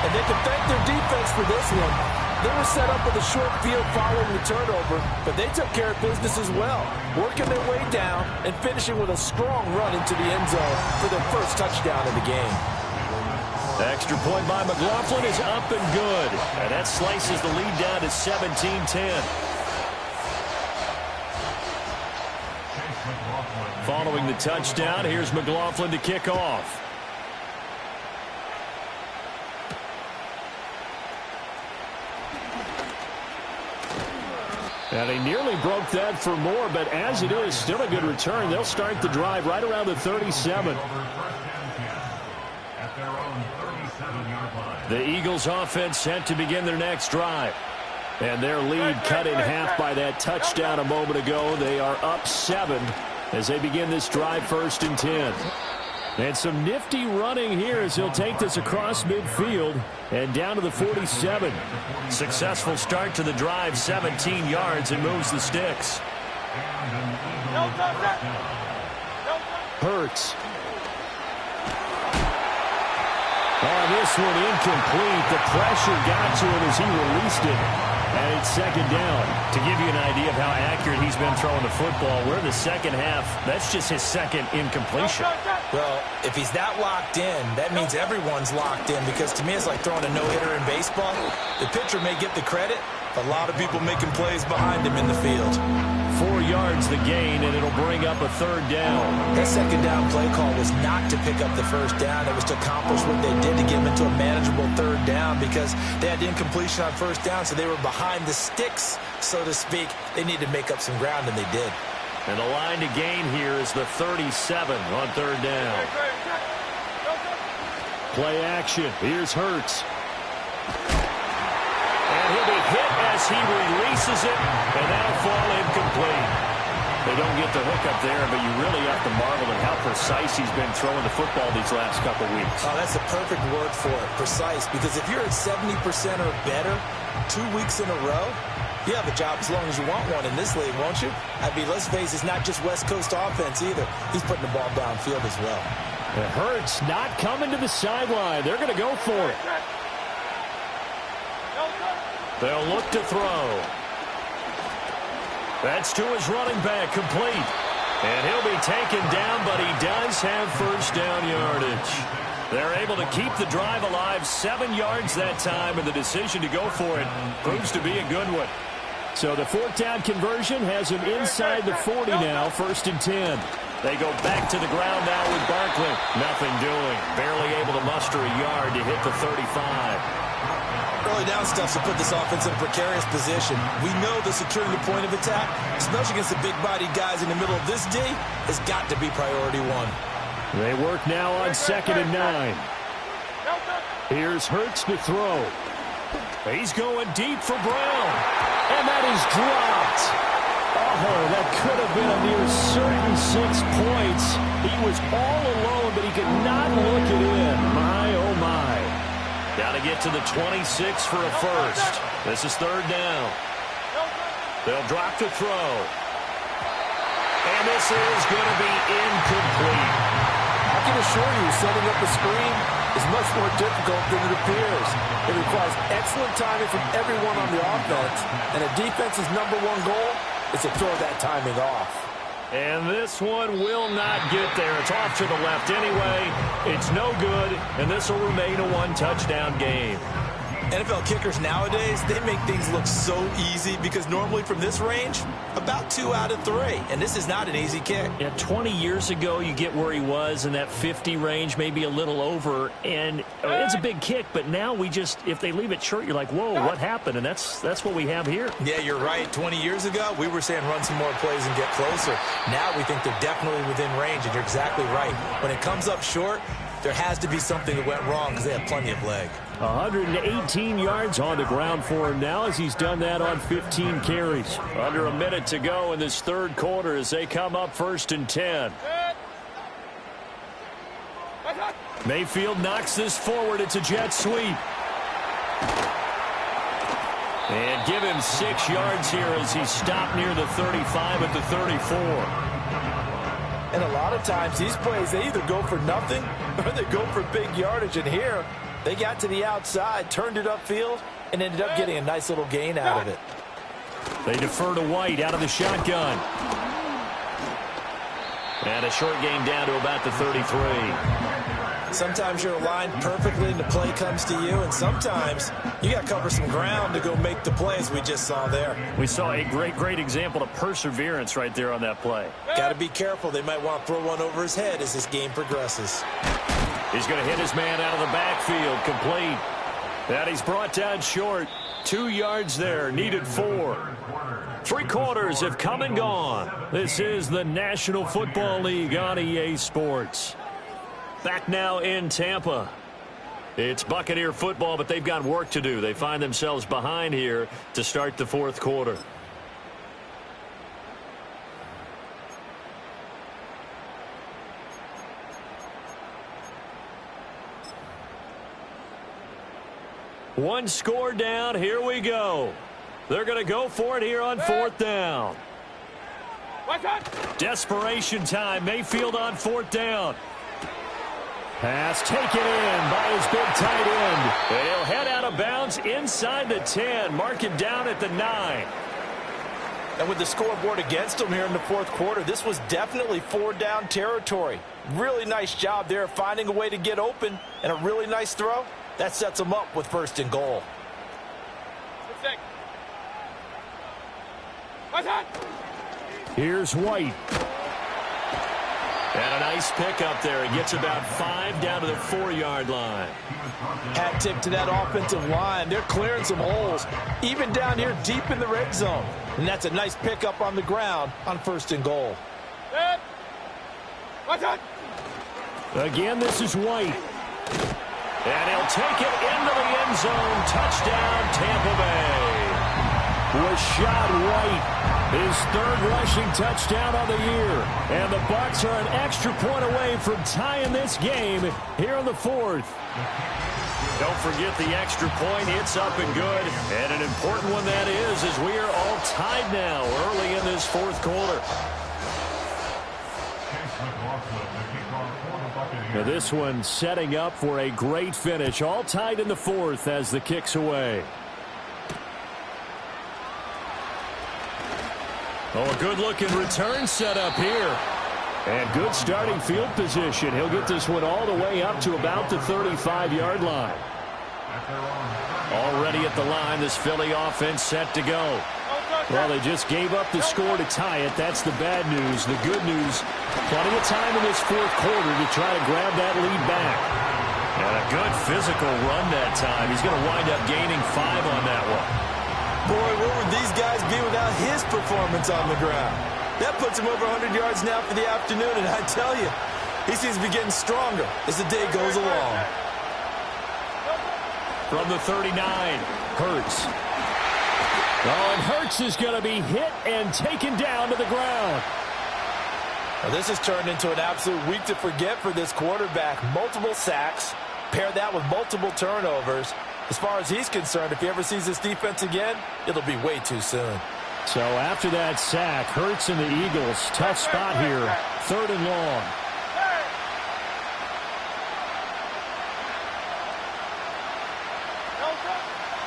And they can thank their defense for this one. They were set up with a short field following the turnover, but they took care of business as well, working their way down and finishing with a strong run into the end zone for their first touchdown of the game. The extra point by McLaughlin is up and good, and that slices the lead down to 17-10. Following the touchdown, here's McLaughlin to kick off. And he nearly broke that for more, but as it is, still a good return. They'll start the drive right around the 37. The Eagles offense set to begin their next drive. And their lead cut in half by that touchdown a moment ago. They are up 7 as they begin this drive 1st and 10. And some nifty running here as he'll take this across midfield and down to the 47. Successful start to the drive, 17 yards, and moves the sticks. Hurts. On this one, incomplete. The pressure got to him as he released it. And it's 2nd down. To give you an idea of how accurate he's been throwing the football, we're in the second half. That's just his 2nd incompletion. Well, if he's that locked in, that means everyone's locked in, because to me it's like throwing a no-hitter in baseball. The pitcher may get the credit, but a lot of people making plays behind him in the field. 4 yards the gain, and it'll bring up a 3rd down. That second down play call was not to pick up the first down. It was to accomplish what they did to get them into a manageable 3rd down because they had incompletion on first down, so they were behind the sticks, so to speak. They needed to make up some ground, and they did. And the line to gain here is the 37 on 3rd down. Play action. Here's Hurts. And he'll be hit as he releases it, and that'll fall incomplete. They don't get the hook up there, but you really have to marvel at how precise he's been throwing the football these last couple weeks. Oh, that's a perfect word for it, precise, because if you're at 70% or better 2 weeks in a row, you have a job as long as you want one in this league, won't you? I mean, let's face it, it's not just West Coast offense either. He's putting the ball downfield as well. It hurts not coming to the sideline. They're going to go for it. They'll look to throw. That's to his running back, complete. And he'll be taken down, but he does have first down yardage. They're able to keep the drive alive, 7 yards that time, and the decision to go for it proves to be a good one. So the 4th down conversion has him inside the 40 now, 1st and 10. They go back to the ground now with Barkley. Nothing doing. Barely able to muster a yard to hit the 35. Early down stuffs will put this offense in a precarious position. We know that securing the point of attack, especially against the big-bodied guys in the middle of this D, has got to be priority 1. They work now on 2nd and 9. Here's Hurts to throw. He's going deep for Brown. And that is dropped. Oh, that could have been a near certain 6 points. He was all alone, but he could not look it in. My, oh, my. Got to get to the 26 for a first. This is 3rd down. They'll drop to throw. And this is going to be incomplete. I can assure you, setting up a screen is much more difficult than it appears. It requires excellent timing from everyone on the offense, and a defense's #1 goal is to throw that timing off. And this one will not get there. It's off to the left anyway. It's no good, and this will remain a 1-touchdown game. NFL kickers nowadays, they make things look so easy because normally from this range, about 2 out of 3. And this is not an easy kick. Yeah, 20 years ago, you get where he was in that 50 range, maybe a little over. And it's a big kick, but now we just, if they leave it short, you're like, whoa, what happened? And that's what we have here. Yeah, you're right. 20 years ago, we were saying run some more plays and get closer. Now we think they're definitely within range, and you're exactly right. When it comes up short, there has to be something that went wrong because they have plenty of leg. 118 yards on the ground for him now as he's done that on 15 carries. Under a minute to go in this 3rd quarter as they come up 1st and 10. Mayfield knocks this forward. It's a jet sweep. And give him 6 yards here as he stopped near the 35 at the 34. And a lot of times these plays, they either go for nothing or they go for big yardage. And here, they got to the outside, turned it upfield, and ended up getting a nice little gain out of it. They defer to White out of the shotgun. And a short gain down to about the 33. Sometimes you're aligned perfectly and the play comes to you, and sometimes you got to cover some ground to go make the plays we just saw there. We saw a great example of perseverance right there on that play. Got to be careful. They might want to throw one over his head as this game progresses. He's going to hit his man out of the backfield, complete. And he's brought down short. 2 yards there, needed 4. 3 quarters have come and gone. This is the National Football League on EA Sports. Back now in Tampa. It's Buccaneer football, but they've got work to do. They find themselves behind here to start the 4th quarter. One score down. Here we go. They're going to go for it here on 4th down. Desperation time. Mayfield on 4th down. Pass taken in by his big tight end. And he'll head out of bounds inside the 10. Mark him down at the 9. And with the scoreboard against him here in the 4th quarter, this was definitely 4-down territory. Really nice job there finding a way to get open, and a really nice throw. That sets them up with 1st and goal. Here's White. And a nice pickup there. He gets about 5 down to the 4-yard line. Hat tip to that offensive line. They're clearing some holes, even down here deep in the red zone. And that's a nice pickup on the ground on 1st and goal. Again, this is White. And he'll take it into the end zone. Touchdown, Tampa Bay. Rashad White, his 3rd rushing touchdown of the year. And the Bucs are an extra point away from tying this game here in the 4th. Don't forget the extra point. It's up and good. And an important one that is, as we are all tied now early in this 4th quarter. Now this one setting up for a great finish. All tied in the 4th as the kick's away. Oh, a good-looking return set up here. And good starting field position. He'll get this one all the way up to about the 35-yard line. Already at the line, this Philly offense set to go. Well, they just gave up the score to tie it. That's the bad news. The good news, plenty of time in this 4th quarter to try to grab that lead back. And a good physical run that time. He's going to wind up gaining 5 on that one. Boy, where would these guys be without his performance on the ground? That puts him over 100 yards now for the afternoon, and I tell you, he seems to be getting stronger as the day goes along. From the 39, Hurts. Oh, and Hurts is going to be hit and taken down to the ground. Now, this has turned into an absolute week to forget for this quarterback. Multiple sacks, pair that with multiple turnovers. As far as he's concerned, if he ever sees this defense again, it'll be way too soon. So after that sack, Hurts and the Eagles, tough spot here, 3rd and long.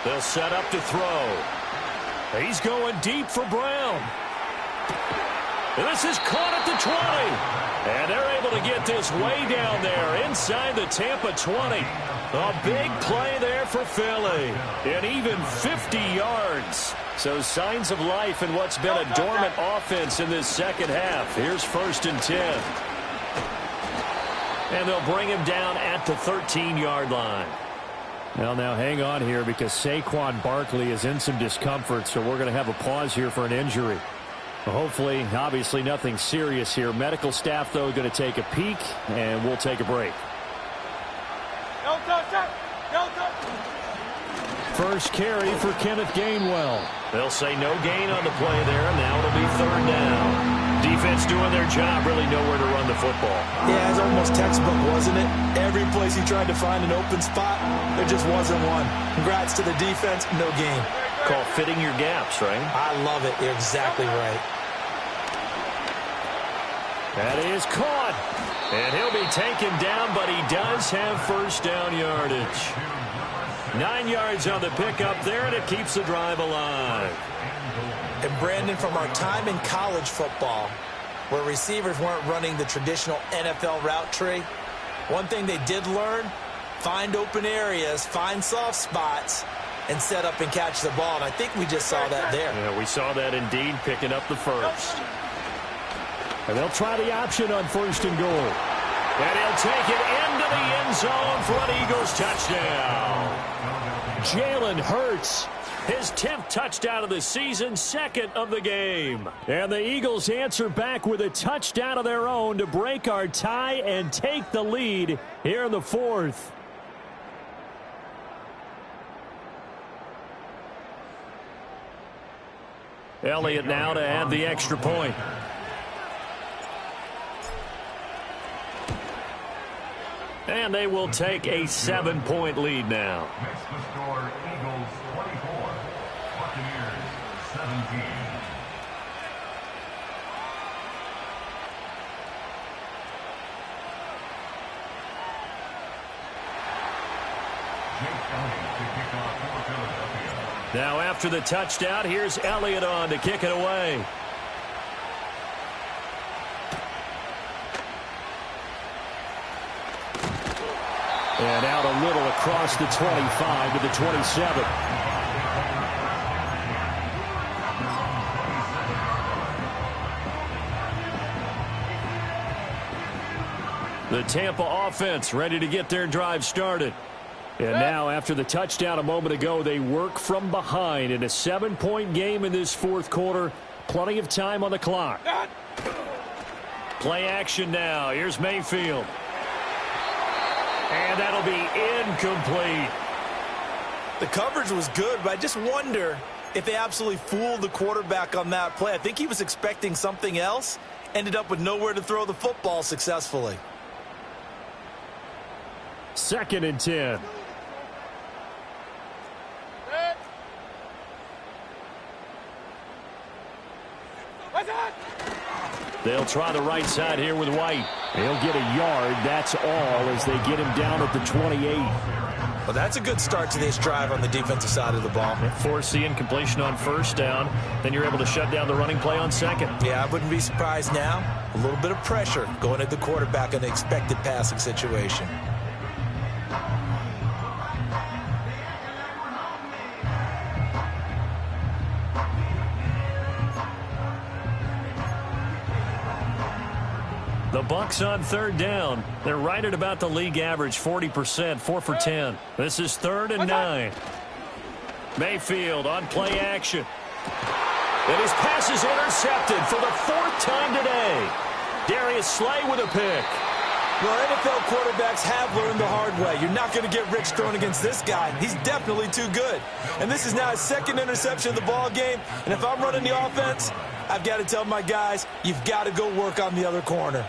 they'll set up to throw. He's going deep for Brown. This is caught at the 20. And they're able to get this way down there inside the Tampa 20. A big play there for Philly. And even 50 yards. So signs of life in what's been a dormant offense in this second half. Here's 1st and 10. And they'll bring him down at the 13-yard line. Well, now hang on here because Saquon Barkley is in some discomfort, so we're going to have a pause here for an injury. Hopefully, obviously nothing serious here. Medical staff, though, going to take a peek, and we'll take a break. First carry for Kenneth Gainwell. They'll say no gain on the play there. Now it'll be 3rd down. Defense doing their job, really nowhere to run the football. Yeah, it's almost textbook, wasn't it? Every place he tried to find an open spot, there just wasn't one. Congrats to the defense, no gain. Call fitting your gaps, right? I love it. You're exactly right. That is caught. And he'll be taken down, but he does have first down yardage. 9 yards on the pickup there, and it keeps the drive alive. And Brandon, from our time in college football, where receivers weren't running the traditional NFL route tree, one thing they did learn, find open areas, find soft spots, and set up and catch the ball. And I think we just saw that there. Yeah, we saw that indeed, picking up the first. And they'll try the option on 1st and goal. And he'll take it into the end zone for an Eagles touchdown. Jalen Hurts, his 10th touchdown of the season, 2nd of the game. And the Eagles answer back with a touchdown of their own to break our tie and take the lead here in the 4th. Elliott now to add the extra point. And they will take a 7-point lead now. Makes the score Eagles 24, Buccaneers 17. Now after the touchdown, here's Elliott on to kick it away. And out a little across the 25 to the 27. The Tampa offense ready to get their drive started. And now, after the touchdown a moment ago, they work from behind in a 7-point game in this fourth quarter. Plenty of time on the clock. Play action now. Here's Mayfield. And that'll be incomplete. The coverage was good, but I just wonder if they absolutely fooled the quarterback on that play. I think he was expecting something else. Ended up with nowhere to throw the football successfully. 2nd and 10. They'll try the right side here with White. He'll get a yard. That's all as they get him down at the 28. Well, that's a good start to this drive on the defensive side of the ball. Force the incompletion on first down. Then you're able to shut down the running play on second. Yeah, I wouldn't be surprised now. A little bit of pressure going at the quarterback in the expected passing situation. The Bucs on 3rd down. They're right at about the league average, 40%, 4 for 10. This is 3rd and 9. Mayfield on play action. And his pass is intercepted for the 4th time today. Darius Slay with a pick. Well, NFL quarterbacks have learned the hard way. You're not going to get rich throwing against this guy. He's definitely too good. And this is now his 2nd interception of the ball game. And if I'm running the offense, I've got to tell my guys, you've got to go work on the other corner.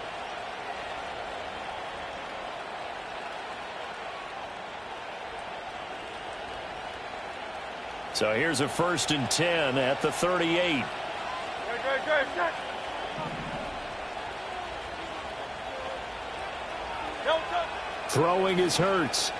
So here's a 1st and 10 at the 38. Throwing is Hurts.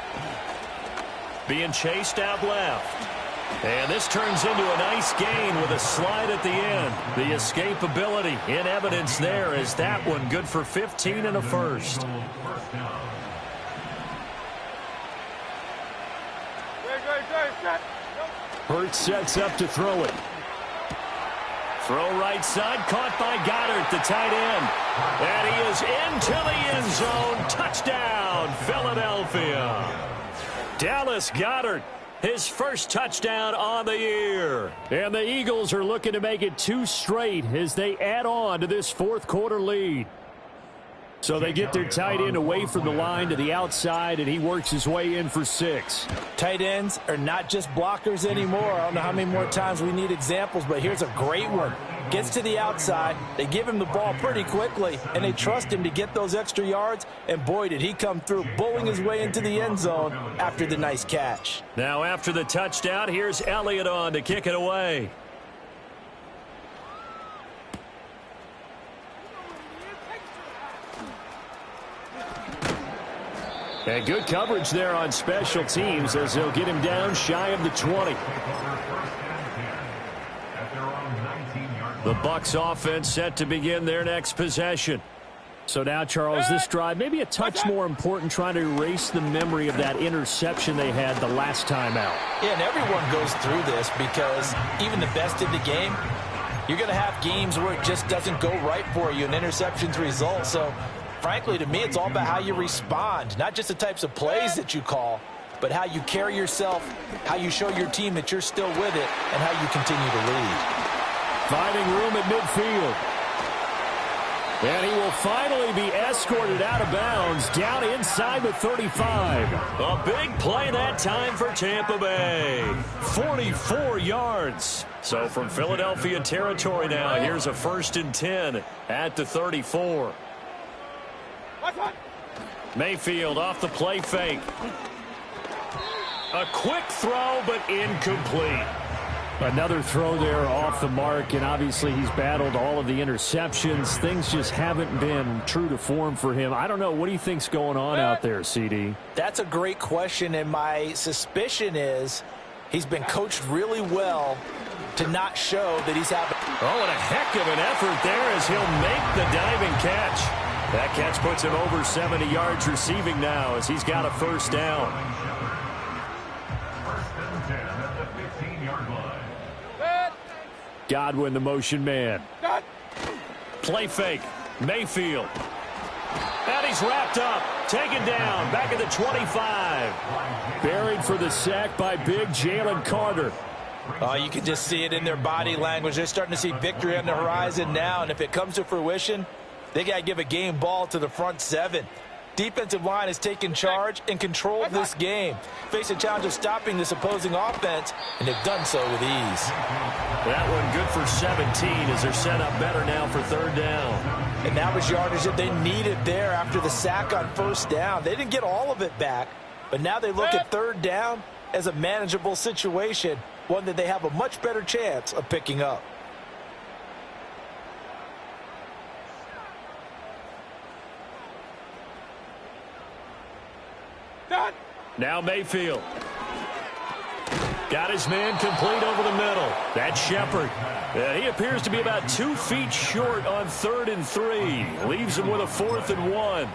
Being chased out left. And this turns into a nice gain with a slide at the end. The escapability in evidence there is that one good for 15 and a first. Hurts sets up to throw it. Throw right side, caught by Goddard, the tight end. And he is into the end zone. Touchdown, Philadelphia. Dallas Goedert, his first touchdown on the year. And the Eagles are looking to make it 2 straight as they add on to this fourth quarter lead. So they get their tight end away from the line to the outside, and he works his way in for 6. Tight ends are not just blockers anymore. I don't know how many more times we need examples, but here's a great one. Gets to the outside, they give him the ball pretty quickly, and they trust him to get those extra yards, and boy, did he come through, bulling his way into the end zone after the nice catch. Now after the touchdown, here's Elliott on to kick it away. And good coverage there on special teams as they'll get him down shy of the 20. The Bucs offense set to begin their next possession. So now, Charles, this drive maybe a touch more important, trying to erase the memory of that interception they had the last time out. Yeah, and everyone goes through this because even the best in the game, you're going to have games where it just doesn't go right for you, and interceptions result. So frankly, to me, it's all about how you respond, not just the types of plays that you call, but how you carry yourself, how you show your team that you're still with it, and how you continue to lead. Finding room at midfield. And he will finally be escorted out of bounds down inside the 35. A big play that time for Tampa Bay. 44 yards. So from Philadelphia territory now, here's a 1st and 10 at the 34. Mayfield off the play fake. A quick throw, but incomplete. Another throw there off the mark, and obviously he's battled all of the interceptions. Things just haven't been true to form for him. I don't know. What do you think's going on out there, CD? That's a great question, and my suspicion is he's been coached really well to not show that he's having... Oh, and a heck of an effort there as he'll make the diving catch. That catch puts him over 70 yards receiving now as he's got a 1st down. 1st and 10 at the 15-yard line. Godwin, the motion man. Play fake. Mayfield. And he's wrapped up, taken down, back at the 25. Buried for the sack by big Jalen Carter. Oh, you can just see it in their body language. They're starting to see victory on the horizon now, and if it comes to fruition, they got to give a game ball to the front seven. Defensive line has taken charge and controlled this game. Face a challenge of stopping this opposing offense, and they've done so with ease. That one good for 17 as they're set up better now for third down. And that was yardage that they needed there after the sack on first down. They didn't get all of it back, but now they look at third down as a manageable situation, one that they have a much better chance of picking up. Now Mayfield. Got his man complete over the middle. That's Shepard. He appears to be about 2 feet short on 3rd and 3. Leaves him with a 4th and 1.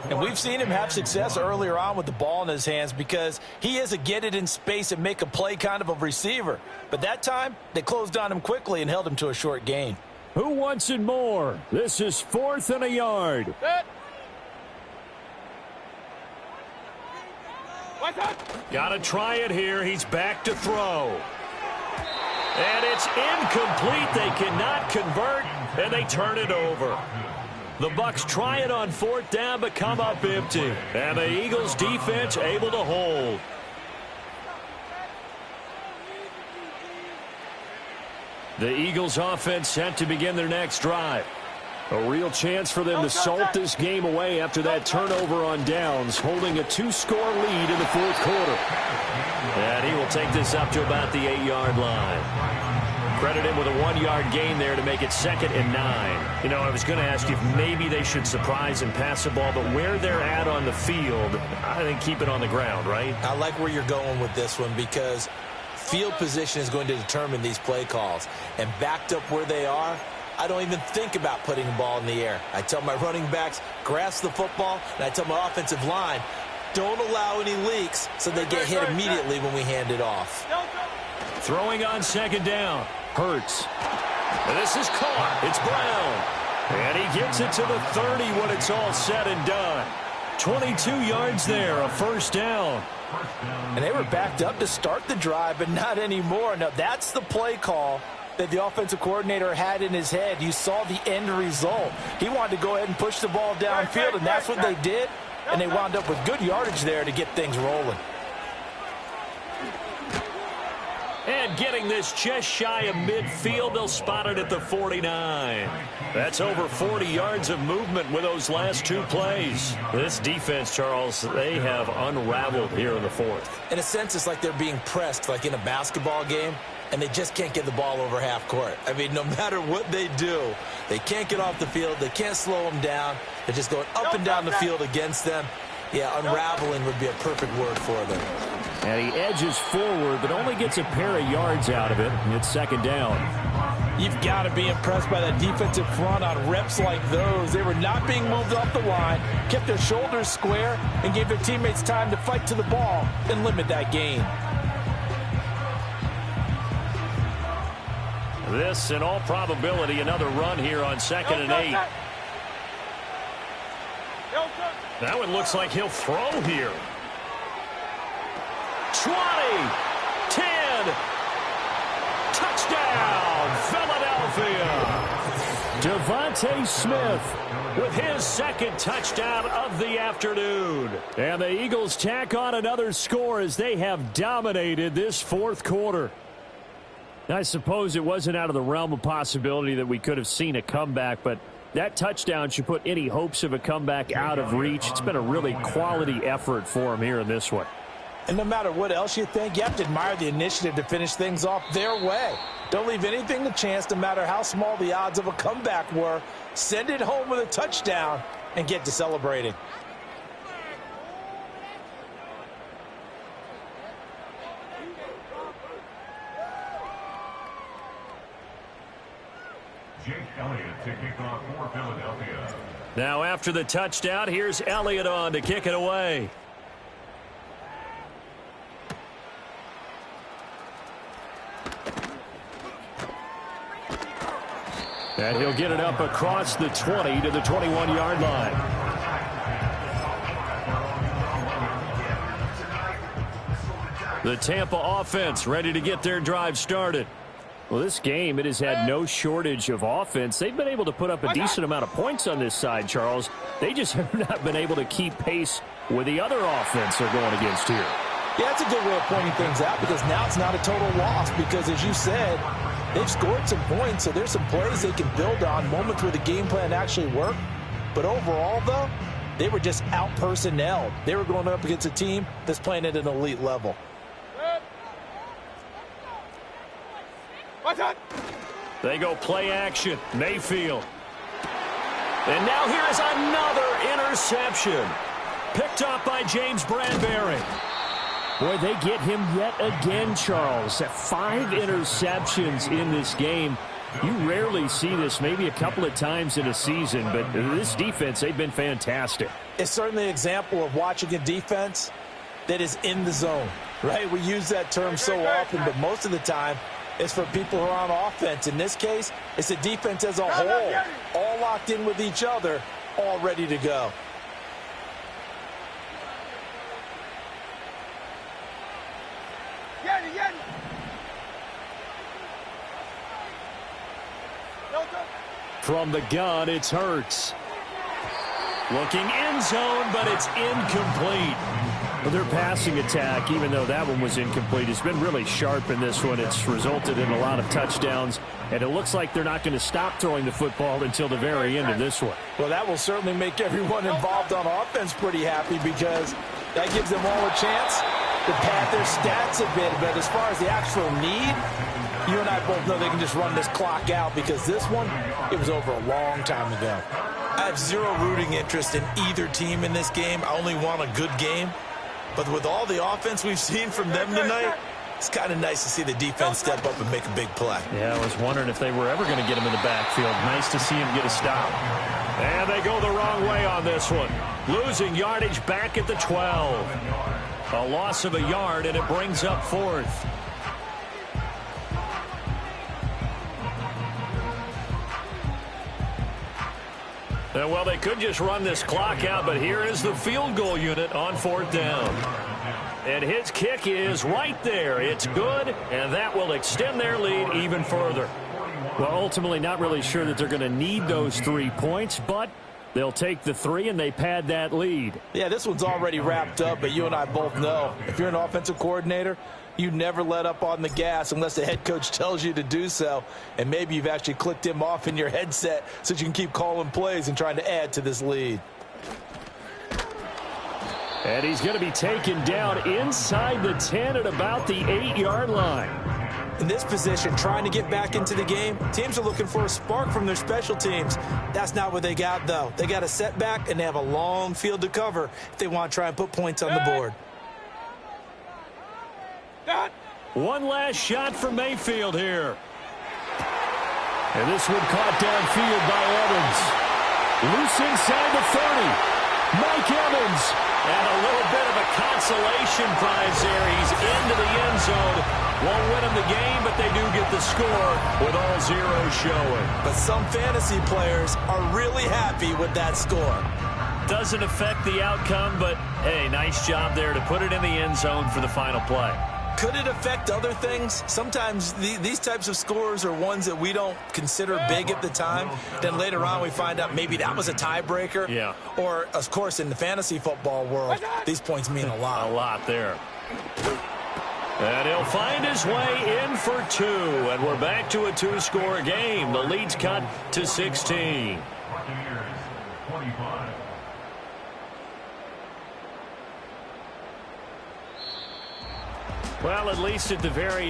And we've seen him have success earlier on with the ball in his hands because he is a get it in space and make a play kind of a receiver. But that time, they closed on him quickly and held him to a short gain. Who wants it more? This is 4th and a yard. Got to try it here. He's back to throw. And it's incomplete. They cannot convert, and they turn it over. The Bucs try it on 4th down, but come up empty. And the Eagles defense able to hold. The Eagles offense set to begin their next drive. A real chance for them to salt this game away after that turnover on downs, holding a 2-score lead in the 4th quarter. And he will take this up to about the 8-yard line. Credit him with a 1-yard gain there to make it 2nd and 9. You know, I was going to ask you if maybe they should surprise and pass the ball, but where they're at on the field, I think keep it on the ground, right? I like where you're going with this one because field position is going to determine these play calls. And backed up where they are, I don't even think about putting the ball in the air. I tell my running backs, grasp the football, and I tell my offensive line, don't allow any leaks so they get hit immediately when we hand it off. Throwing on 2nd down. Hurts. And this is caught. It's Brown. And he gets it to the 30 when it's all said and done. 22 yards there, a 1st down. And they were backed up to start the drive, but not anymore. Now, that's the play call that the offensive coordinator had in his head. You saw the end result. He wanted to go ahead and push the ball downfield, and that's what they did. And they wound up with good yardage there to get things rolling. And getting this just shy of midfield, they'll spot it at the 49. That's over 40 yards of movement with those last 2 plays. This defense, Charles, they have unraveled here in the 4th. In a sense, it's like they're being pressed like in a basketball game, and they just can't get the ball over half court. I mean, no matter what they do, they can't get off the field. They can't slow them down. They're just going up and down the field against them. Yeah, unraveling would be a perfect word for them. And he edges forward, but only gets a pair of yards out of it. It's 2nd down. You've got to be impressed by that defensive front on reps like those. They were not being moved off the line, kept their shoulders square, and gave their teammates time to fight to the ball and limit that gain. This, in all probability, another run here on 2nd and 8. That one looks like he'll throw here. 20, 10, touchdown, Philadelphia. Devontae Smith with his 2nd touchdown of the afternoon. And the Eagles tack on another score as they have dominated this 4th quarter. I suppose it wasn't out of the realm of possibility that we could have seen a comeback, but that touchdown should put any hopes of a comeback out of reach. It's been a really quality effort for him here in this one. And no matter what else you think, you have to admire the initiative to finish things off their way. Don't leave anything to chance, no matter how small the odds of a comeback were. Send it home with a touchdown and get to celebrating. Jake Elliott to kick off for Philadelphia. Now after the touchdown, here's Elliott on to kick it away. And he'll get it up across the 20 to the 21-yard line. The Tampa offense ready to get their drive started. Well, this game, it has had no shortage of offense. They've been able to put up a decent amount of points on this side, Charles. They just have not been able to keep pace with the other offense they're going against here. Yeah, that's a good way of pointing things out because now it's not a total loss because, as you said, they've scored some points, so there's some plays they can build on, moments where the game plan actually worked. But overall, though, they were just out-personnelled. They were going up against a team that's playing at an elite level. They go play action. Mayfield. And now here is another interception. Picked up by James Bradbury. Boy, they get him yet again, Charles. 5 interceptions in this game. You rarely see this, maybe a couple of times in a season, but this defense, they've been fantastic. It's certainly an example of watching a defense that is in the zone, right? We use that term so often, but most of the time, it's for people who are on offense. In this case, it's a defense as a whole, all locked in with each other, all ready to go. From the gun, it's Hurts. Looking end zone, but it's incomplete. Well, their passing attack, even though that one was incomplete, has been really sharp in this one. It's resulted in a lot of touchdowns, and it looks like they're not going to stop throwing the football until the very end of this one. Well, that will certainly make everyone involved on offense pretty happy because that gives them all a chance to pad their stats a bit. But as far as the actual need, you and I both know they can just run this clock out because this one, it was over a long time ago. I have zero rooting interest in either team in this game. I only want a good game. But with all the offense we've seen from them tonight, it's kind of nice to see the defense step up and make a big play. Yeah, I was wondering if they were ever going to get him in the backfield. Nice to see him get a stop. And they go the wrong way on this one. Losing yardage back at the 12. A loss of a yard, and it brings up 4th. And, well, they could just run this clock out, but here is the field goal unit on 4th down. And his kick is right there. It's good, and that will extend their lead even further. Well, ultimately not really sure that they're going to need those 3 points, but they'll take the 3 and they pad that lead. Yeah, this one's already wrapped up, but you and I both know if you're an offensive coordinator, you never let up on the gas unless the head coach tells you to do so. And maybe you've actually clicked him off in your headset so you can keep calling plays and trying to add to this lead. And he's going to be taken down inside the 10 at about the 8-yard line. In this position, trying to get back into the game, teams are looking for a spark from their special teams. That's not what they got, though. They got a setback, and they have a long field to cover if they want to try and put points on the board. One last shot for Mayfield here. And this one caught downfield by Evans. Loose inside the 30. Mike Evans. And a little bit of a consolation prize there. He's into the end zone. Won't win him the game, but they do get the score with all zeros showing. But some fantasy players are really happy with that score. Doesn't affect the outcome, but, hey, nice job there to put it in the end zone for the final play. Could it affect other things? Sometimes these types of scores are ones that we don't consider big at the time. Then later on we find out maybe that was a tiebreaker. Yeah. Or, of course, in the fantasy football world, these points mean a lot. A lot there. And he'll find his way in for 2. And we're back to a 2-score game. The lead's cut to 16. Well, at least at the very